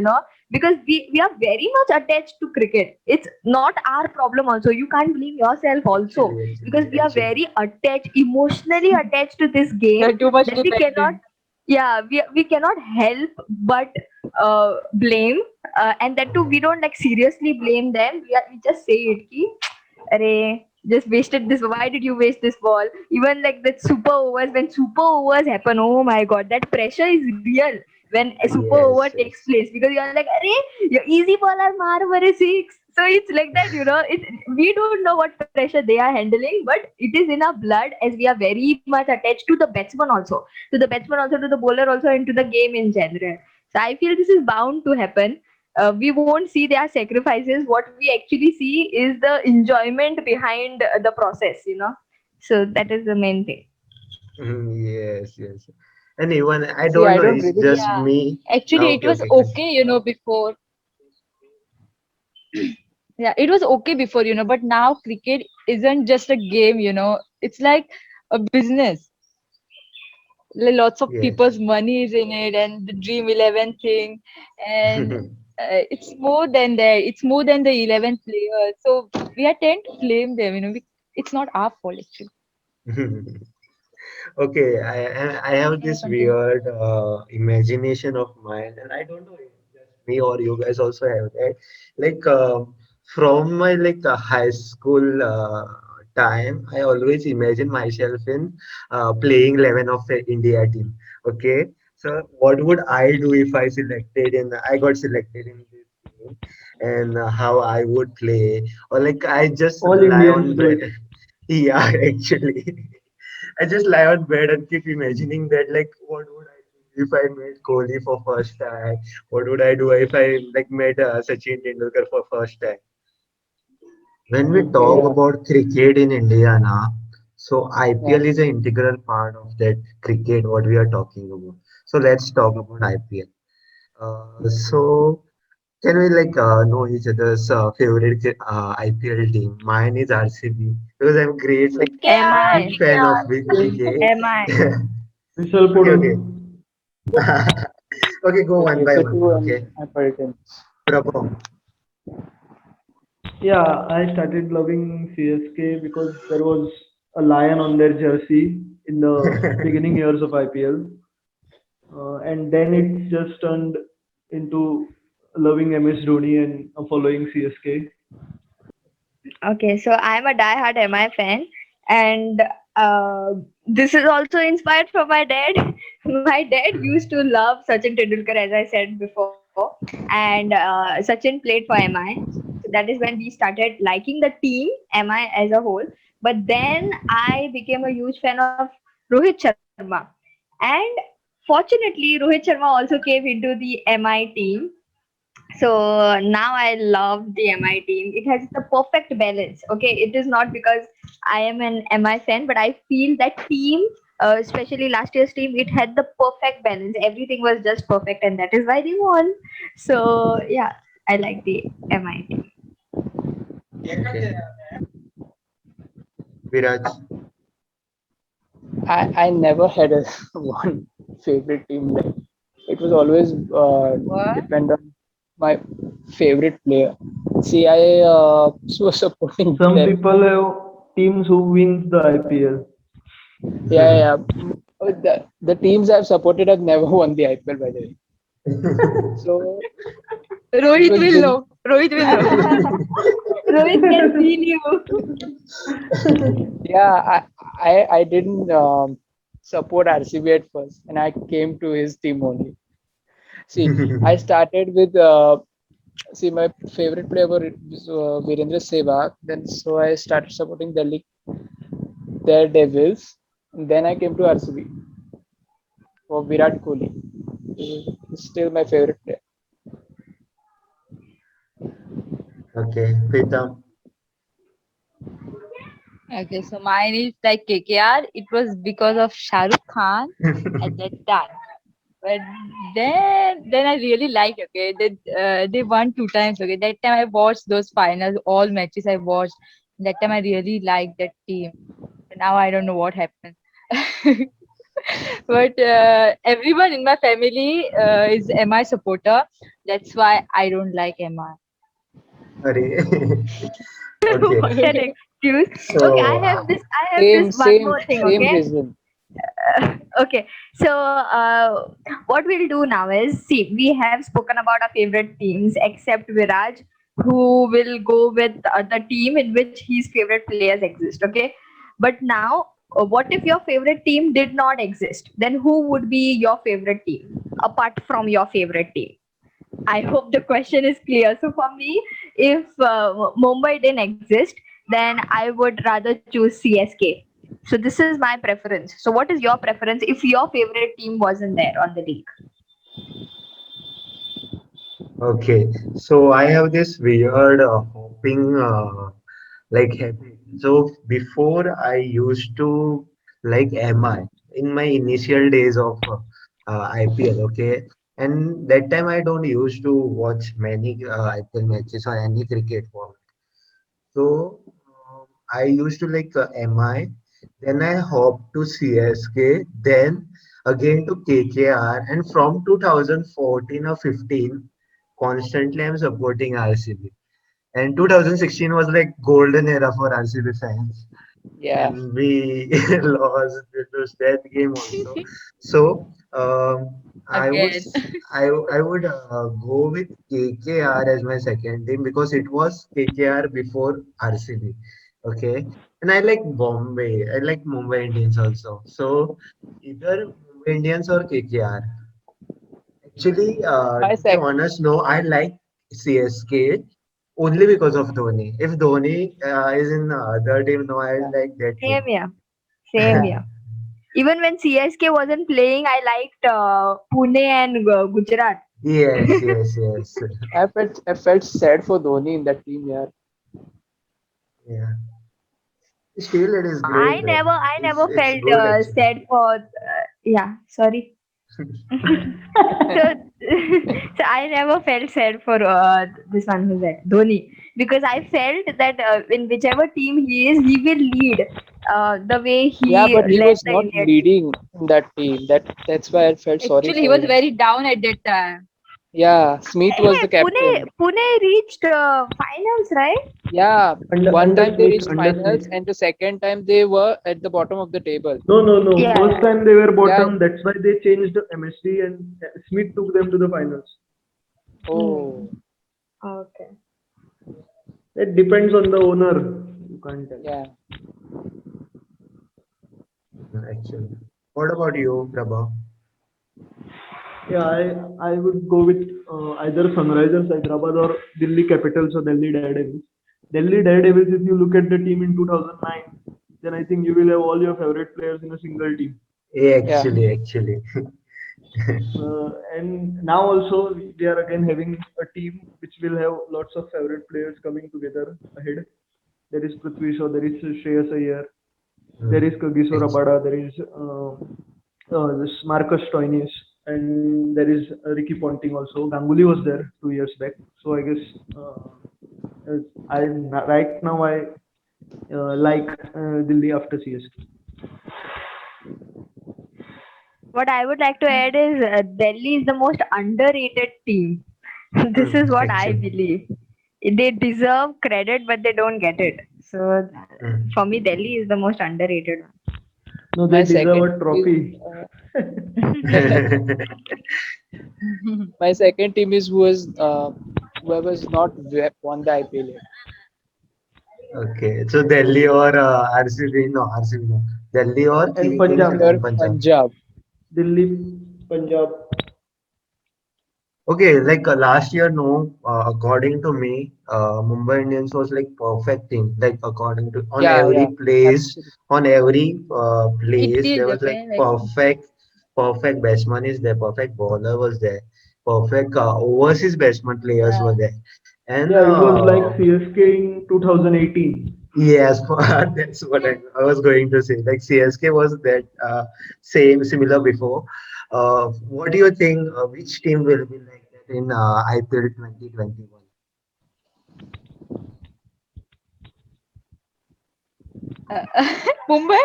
because we are very much attached to cricket. It's not our problem also. You can't blame yourself also, because we are Actually. very attached, emotionally attached to this game, you're too much that we cannot, dependent. yeah, we cannot help but blame, and that too we don't like seriously blame them. We just say it ki, Arey, just wasted this. Why did you waste this ball? Even like that super overs, when super overs happen, oh my god, that pressure is real when a super over Yes, takes yes. place, because you're like, Arey, your easy baller maar mare six. So it's like that, It's, we don't know what pressure they are handling, but it is in our blood, as we are very much attached to the batsman also, to the bowler also, and to the game in general. So I feel this is bound to happen. We won't see their sacrifices. What we actually see is the enjoyment behind the process. So that is the main thing. Yes, yes. And even I See, don't I know, don't it's really. just Yeah, me. Ah, actually, it okay, was okay, okay, before. Yeah, it was okay before, but now cricket isn't just a game, it's like a business. Lots of Yes. people's money is in it, and the Dream 11 thing, and it's more than that. It's more than the 11 players. So we are tend to blame them. It's not our fault actually. Okay, I have Yeah, this continue. weird imagination of mine, and I don't know if just me or you guys also have that. Like from my high school time, I always imagine myself in playing 11 of the India team. Okay, so what would I do if I got selected in this team, and how I would play, or like I just All lie Indians on do bed. it. Yeah, actually. I just lie on bed and keep imagining that, like, what would I do if I met Kohli for first time? What would I do if I met Sachin Tendulkar for first time? When we talk Yeah, about cricket in India now, so yeah. IPL is an integral part of that cricket what we are talking about. So let's talk about IPL. So can we know each other's favorite IPL team? Mine is RCB because I'm great, So, like Am big I? fan of same. BK. Am I? Vishal Okay, Podol. okay. Okay, go one Okay, by so one. two and Okay, Hyperton. Prabhu. Yeah, I started loving CSK because there was a lion on their jersey in the beginning years of IPL. And then it just turned into loving MS Dhoni and following CSK. Okay, so I'm a diehard MI fan, and this is also inspired from my dad. My dad used to love Sachin Tendulkar, as I said before, and Sachin played for MI. So that is when we started liking the team MI as a whole. But then I became a huge fan of Rohit Sharma, and fortunately, Rohit Sharma also came into the MI team, so now I love the MI team. It has the perfect balance. Okay, it is not because I am an MI fan, but I feel that team, especially last year's team, it had the perfect balance. Everything was just perfect, and that is why they won. So yeah, I like the MI team. Okay, Viraj. I never had a one favorite team. Like it was always What? depend on my favorite player. See, I was supporting Some Delhi. people have teams who wins the IPL. Yeah, yeah. The teams I've supported have never won the IPL, by the way. So it Rohit was will just know. Rohit will know. Rohit can feel you. yeah. I didn't support RCB at first, and I came to his team only. See, I started with see my favorite player was Virendra Sehwag. Then so I started supporting Delhi Daredevils. And then I came to RCB for Virat Kohli. He's still my favorite player. Okay, Pritam. Okay, so mine is like KKR. It was because of Shah Rukh Khan at that time. But then I really liked. Okay, they won two times. Okay, that time I watched those finals, all matches I watched. That time I really liked that team. Now I don't know what happened. But everyone in my family is MI supporter. That's why I don't like MI. Sorry. Okay, An excuse. Okay, so I have this Same, one same, more thing. same Okay. reason. Okay, so what we'll do now is, see, we have spoken about our favorite teams except Viraj, who will go with the team in which his favorite players exist. Okay, but now, what if your favorite team did not exist? Then who would be your favorite team apart from your favorite team? I hope the question is clear. So for me, if Mumbai didn't exist, then I would rather choose CSK. So this is my preference. So what is your preference if your favorite team wasn't there on the league? okay, so I have this weird hoping habit. So before I used to like MI in my initial days of IPL, okay, and that time I don't used to watch many IPL matches or any cricket format. So I used to like MI, then I hopped to CSK, then again to KKR, and from 2014 or 15, constantly I'm supporting RCB. And 2016 was like golden era for RCB fans, Yeah. and we lost to that game also. So I would Again. s- I would go with KKR as my second team because it was KKR before RCB. Okay, and I like Bombay. I like Mumbai Indians also. So either Mumbai Indians or KKR. Actually, My to be sec honest, no, I like CSK only because of Dhoni. If Dhoni is in the other team, no, I Yeah. like that Same team. here. Same here. Even when CSK wasn't playing, I liked Pune and Gujarat. Yes, yes, yes. I felt sad for Dhoni in that team. Yeah. Yeah. Still, it is great, I man. never, I never It's felt good actually. sad for. Yeah, sorry. So, so I never felt sad for this one who's that Dhoni, because I felt that in whichever team he is, he will lead the way Yeah, he but he led was the not Indian team. leading in that team. That's why I felt sorry Actually, he for was him. very down at that time. Yeah, Smith was Hey, the captain. Pune reached finals, right? Yeah, one Under time they Smith, reached under finals, Smith. and the second time they were at the bottom of the table. No, no, no. First Yeah. time they were Yeah. bottom. That's why they changed the MSD and Smith took them to the finals. Oh, Hmm. Okay. It depends on the owner. You can't tell. yeah. Actually. What about you, Prabha? Yeah, I would go with either Sunrisers Hyderabad or Delhi Capitals or Delhi Daredevils. Delhi Daredevils, if you look at the team in 2009, then I think you will have all your favorite players in a single team. Yeah, Yeah. actually. And now also we are again having a team which will have lots of favorite players coming together ahead. There is Prithvi Shaw, there is Shreyas Iyer, there is Kagiso Actually. Rabada, there is this Marcus Stoinis, and there is Ricky Ponting also. Ganguly was there 2 years back, so I guess I right now I like Delhi after CSK. What I would like to add is Delhi is the most underrated team. This is what I Actually. believe. They deserve credit, but they don't get it. So Mm. for me, Delhi is the most underrated No, they My deserve second a team is trophy. one. my second team is whoever's not won the IPL yet. Okay, so Delhi or RCB? No, RCB no. Delhi or And Kings Punjab, 11 Or Punjab. Punjab. Delhi, Punjab. Okay, like last year, no. According to me, Mumbai Indians was like perfect team. Like according to Yeah, yeah. Absolutely. on every It place, is there was like okay. Like perfect batsman is there, perfect bowler was there, perfect overseas batsman players yeah. were there, and Yeah, it was like CSK in 2018. yes, that's what I was going to say. Like CSK was that same similar before. What do you think? Which team will be like that in IPL 2021? Uh, Mumbai?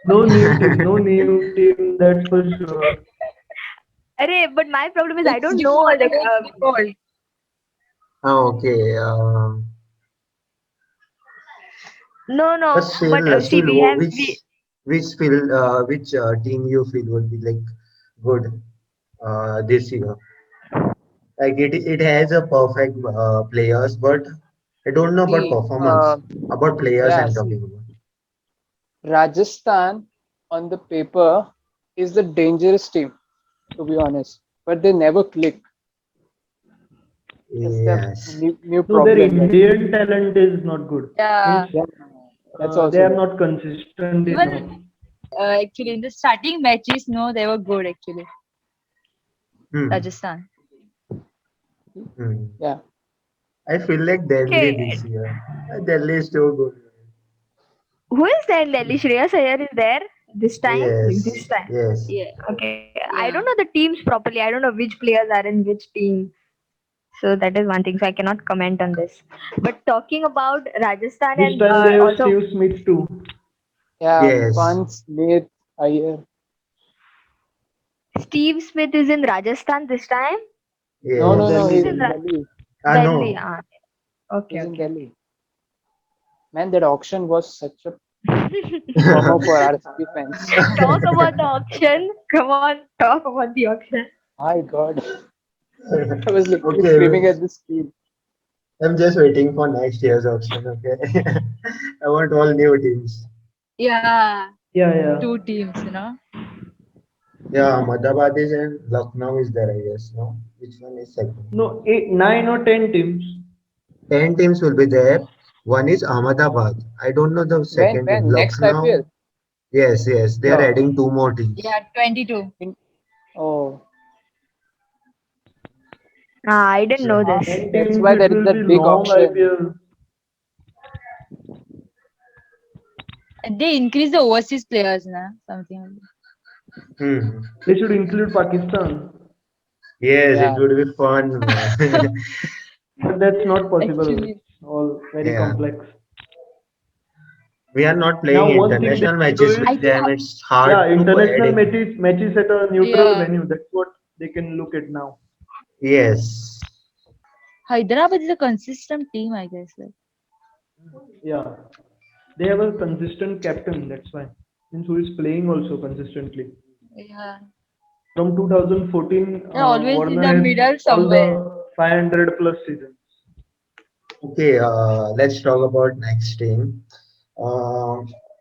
No new team, that's for sure. Arey, but my problem is I It's don't know. default Like, against default. Okay. no, But no. But see, still, we have we. which team you feel would be like good this year? Like it has a perfect players, but I don't know about See, performance. About players, yeah, I'm see, talking about. Rajasthan on the paper is the dangerous team, to be honest. But they never click. That's the Yes. new No, their problem. That Indian talent is not good. Means Yeah. yeah, that's they also are there. not consistent enough. Even actually in the starting matches, no, they were good actually. Hmm. Rajasthan. Hmm. Yeah. I feel like Delhi Okay, this year. Delhi is too good. who is there in Delhi? Shreyas Iyer is there this time. Like Yes. this time. Yes. Yeah. Okay, I don't Yeah. know the teams properly. I don't know which players are in which team. So that is one thing. So I cannot comment on this. But talking about Rajasthan This and time they have also Steve Smith too. Yeah, Yes, Pan Smith, Iyer. Steve Smith is in Rajasthan this time. No, No, no, no. yes. He's He's in in Delhi. Delhi. Delhi. No. Okay, He's in okay. Delhi. Man, that auction was such a bummer for RCB fans. Talk about the auction. Come on, talk about the auction. My God, I was literally Okay, screaming at the screen. I'm just waiting for next year's auction. Okay, I want all new teams. Yeah, Yeah, yeah. two teams, you know. Yeah, Ahmedabad is and Lucknow is there, I guess. No, which one is second? No, eight, 9 or 10 teams. 10 teams will be there. One is Ahmedabad. I don't know the When, second team. when? Next IPL? Lucknow. Yes, yes. They are Yeah. adding two more teams. Yeah, 22. In, oh, I didn't know So, this. 10 that's teams, why it there is will be that big long auction. IPL. They increase the overseas players, na? Something like hmm. They should include Pakistan. Yes, it Yeah, would be fun, man. But that's not that. possible. Actually, It's all very Yeah. complex. We are not playing Now, one thing they international can do matches I with is, think, them. It's yeah, hard to add international in. matches at a neutral yeah, venue. That's what they can look at now. Yes. Hyderabad is a consistent team, I guess. Like, Yeah. They have a consistent captain, that's why. Means who is playing also consistently. yeah, From 2014, they're always in Warner the has middle all somewhere. the 500 plus seasons. Okay, let's talk about next team.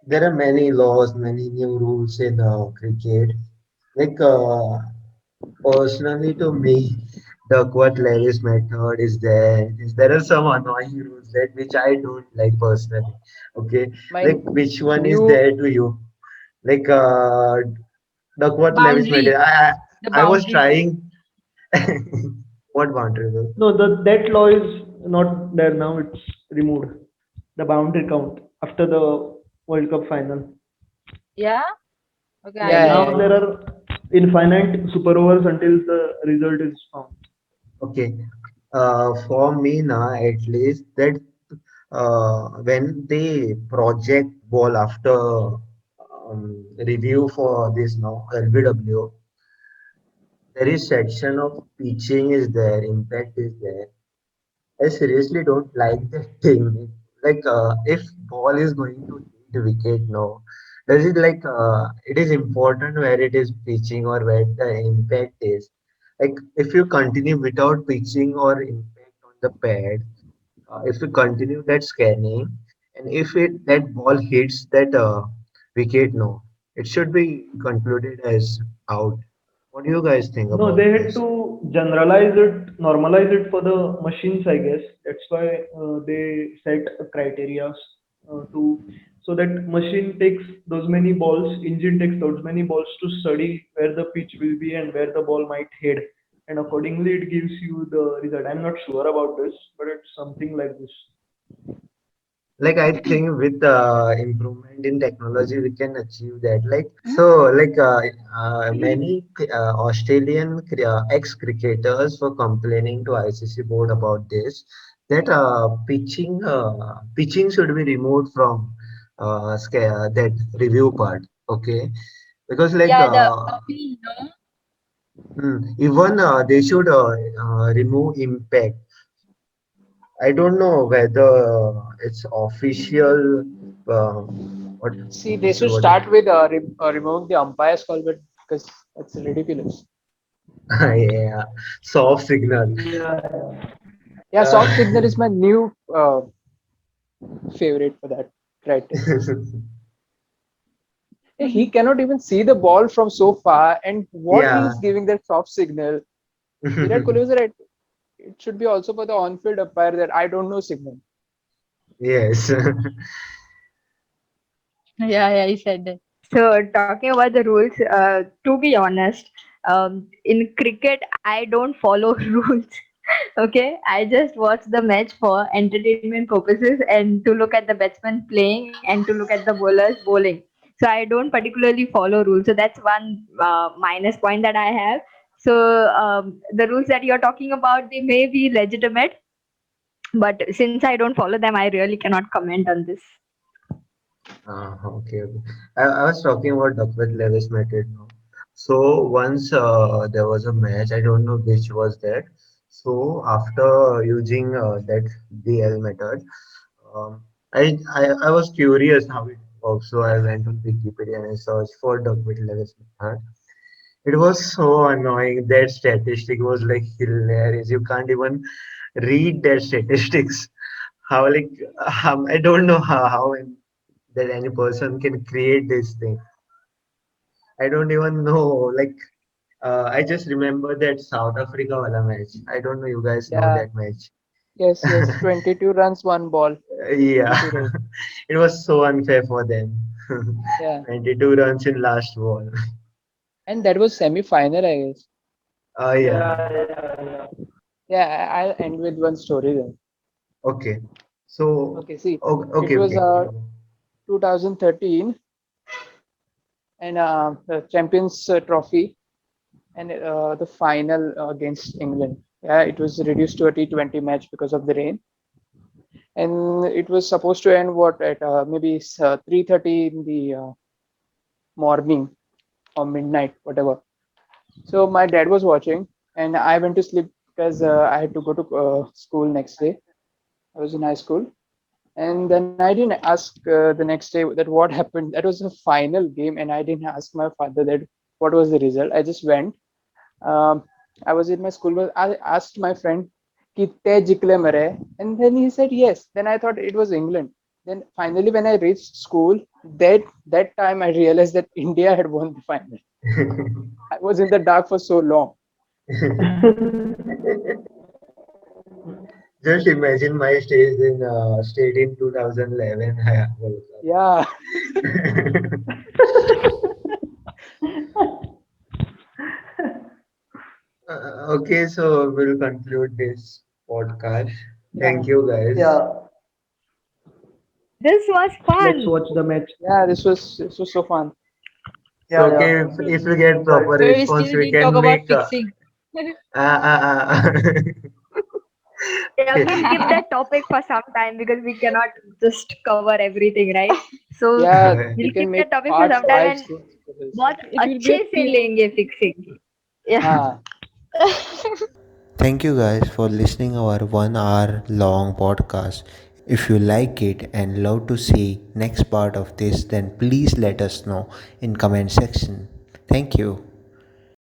There are many laws, many new rules in cricket. Like personally, to me, the Quad Levis method is there. There are some annoying rules that which I don't like personally. Okay, my like which one is new there to you? Like Duckworth Levis made it. Boundary, the I was boundary rule. trying. What boundary rule? No, that law is not there now. It's removed. The boundary count after the World Cup final. Yeah? Okay, I yeah, didn't yeah, Now know. yeah. there are infinite super overs until the result is found. Okay. For me now, at least that when they project ball after review for this now LBW, there is section of pitching is there, impact is there. I seriously don't like that thing. Like, if ball is going to hit wicket, no. Does it like it is important where it is pitching or where the impact is? Like, if you continue without pitching or impact on the pad, if you continue that scanning, and if it that ball hits that wicket, no, it should be concluded as out. What do you guys think No, about they had this? to generalize it, normalize it for the machines, I guess. That's why they set criteria to so that machine takes those many balls, engine takes those many balls to study where the pitch will be and where the ball might head, and accordingly it gives you the result. I'm not sure about this, but it's something like this. Like I think with improvement in technology we can achieve that. Like so like many Australian ex-cricketers were complaining to ICC board about this, that pitching should be removed from that review part. Okay, because like Yeah, the appeal, no? even they should remove impact. I don't know whether it's official. Uh, what See, they official? should What? start with removing the umpire's call, but because that's ridiculous. Yeah, soft signal. Yeah, Yeah, soft signal is my new favorite for that criteria. He cannot even see the ball from so far, and what Yeah. he's giving that soft signal. Virat Kohli was right. It should be also for the on-field umpire that I don't know signal. Yes. Yeah, yeah, he said that. So talking about the rules, to be honest, in cricket I don't follow rules. Okay, I just watch the match for entertainment purposes and to look at the batsman playing and to look at the bowlers bowling. So I don't particularly follow rules. So that's one minus point that I have. So the rules that you're talking about, they may be legitimate, but since I don't follow them, I really cannot comment on this. Okay, okay. I was talking about Duckworth Lewis method now. So once there was a match, I don't know which was that. So after using that DL method, um, I was curious how it works. So I went on Wikipedia and I searched for Duckworth Lewis method. It was so annoying. That statistic was like hilarious. You can't even read that statistics. How like I don't know how that any person can create this thing. I don't even know. Like I just remember that South Africa wala match. I don't know you guys know Yeah. that match. Yes, yes. 22 runs, one ball. Yeah, 22 runs. it was so unfair for them. Yeah. 22 runs in last ball. And that was semi-final, I guess. Yeah. Yeah, I'll end with one story then. Okay. So Okay, see, it okay, was okay. 2013 and the Champions Trophy and the final against England. Yeah, it was reduced to a T20 match because of the rain, and it was supposed to end what at maybe 3:30 in the morning or midnight, whatever. So my dad was watching, and I went to sleep because I had to go to school next day. I was in high school, and then I didn't ask the next day that what happened. That was a final game, and I didn't ask my father that what was the result. I just went. Um, I was in my school, but I asked my friend, "Kitte jikle mere?" And then he said yes. Then I thought it was England. Then finally, when I reached school, that time I realized that India had won the final. I was in the dark for so long. Just imagine my state in 2011 World Yeah. Cup. Okay, so we'll conclude this podcast. Yeah. Thank you, guys. Yeah, This was let's fun. watch the match. Yeah, this was so fun. So, Yeah, okay, yeah. if we get proper But we response, still we didn't talk can about make. fixing. Uh, uh, uh, Yeah, we'll keep that topic for some time because we cannot just cover everything, right? So Yeah, we we'll can keep make that topic for part some time 5, and 6 for this. बहुत It will be अच्छे a से लेंगे fixing. Yeah. हाँ. Thank you guys for listening our 1 hour long podcast. If you like it and love to see next part of this, then please let us know in comment section. Thank you.